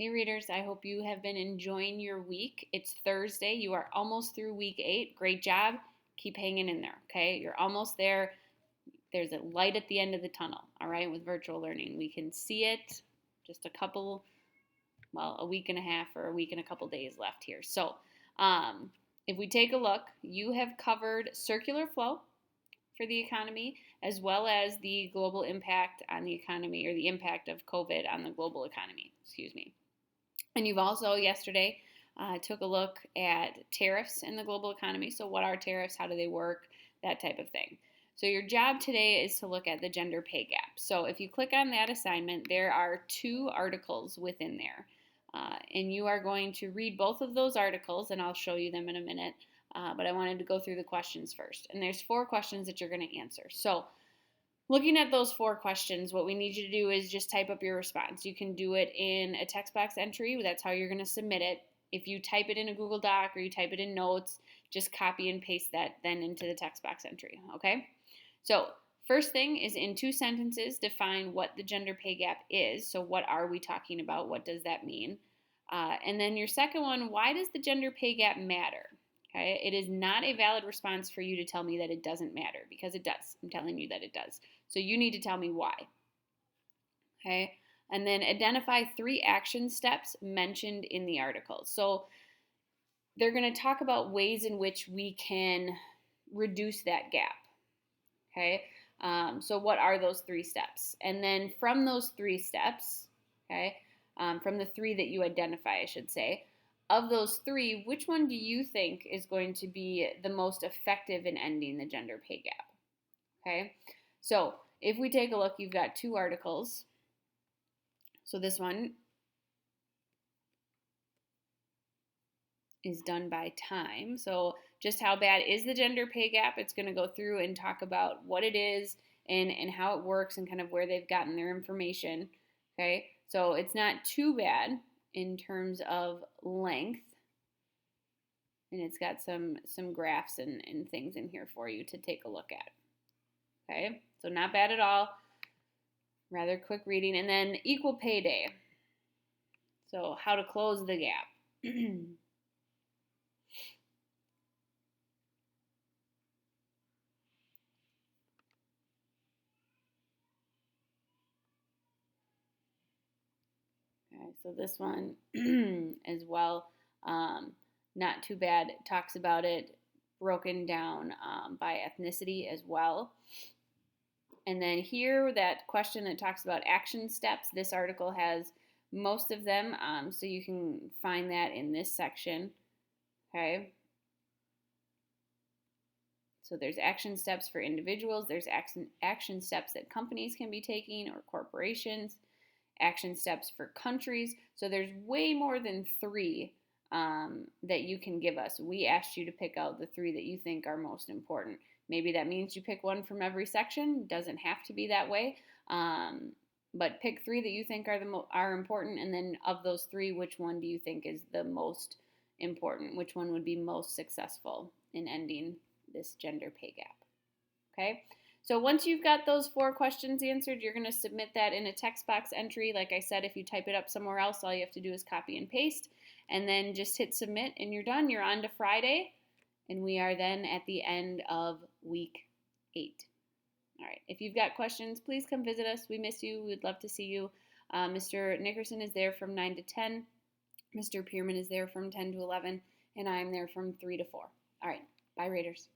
Hey readers, I hope you have been enjoying your week. It's Thursday. You are almost through week 8. Great job. Keep hanging in there, okay? You're almost there. There's a light at the end of the tunnel, all right, with virtual learning. We can see it just a week and a half or a week and a couple days left here. So, if we take a look, you have covered circular flow for the economy as well as the global impact on the economy, or the impact of COVID on the global economy, excuse me. And you've also yesterday took a look at tariffs in the global economy. So, what are tariffs? How do they work? That type of thing. So, your job today is to look at the gender pay gap. So, if you click on that assignment, there are 2 articles within there. And you are going to read both of those articles, and I'll show you them in a minute. But I wanted to go through the questions first. And there's 4 questions that you're going to answer. So, looking at those 4 questions, what we need you to do is just type up your response. You can do it in a text box entry. That's how you're going to submit it. If you type it in a Google Doc or you type it in notes, just copy and paste that then into the text box entry, okay? So, first thing is, in 2 sentences, define what the gender pay gap is. So, what are we talking about? What does that mean? And then your second one, why does the gender pay gap matter? Okay, it is not a valid response for you to tell me that it doesn't matter, because it does. I'm telling you that it does. So you need to tell me why. Okay, and then identify 3 action steps mentioned in the article. So they're going to talk about ways in which we can reduce that gap. Okay, so what are those 3 steps? And then from those 3 steps, okay, from the 3 that you identify, I should say, of those 3, which one do you think is going to be the most effective in ending the gender pay gap? Okay, so if we take a look, you've got 2 articles. So this one is done by time. So just how bad is the gender pay gap? It's going to go through and talk about what it is and how it works and kind of where they've gotten their information. Okay, so it's not too bad in terms of length, and it's got some graphs and things in here for you to take a look at. Okay, so not bad at all, rather quick reading. And then equal pay day, so how to close the gap. Okay, so this one as well, not too bad. It talks about it broken down by ethnicity as well. And then here, that question that talks about action steps, this article has most of them, so you can find that in this section. Okay. So there's action steps for individuals, there's action steps that companies can be taking or corporations, action steps for countries. So there's way more than 3 that you can give us. We asked you to pick out the 3 that you think are most important. Maybe that means you pick one from every section. Doesn't have to be that way. But pick 3 that you think are important, and then of those 3, which one do you think is the most important? Which one would be most successful in ending this gender pay gap? Okay, so once you've got those 4 questions answered, you're going to submit that in a text box entry. Like I said, if you type it up somewhere else, all you have to do is copy and paste, and then just hit submit, and you're done. You're on to Friday, and we are then at the end of week 8. All right, if you've got questions, please come visit us. We miss you. We'd love to see you. Mr. Nickerson is there from 9 to 10. Mr. Pierman is there from 10 to 11, and I'm there from 3 to 4. All right, bye, Raiders.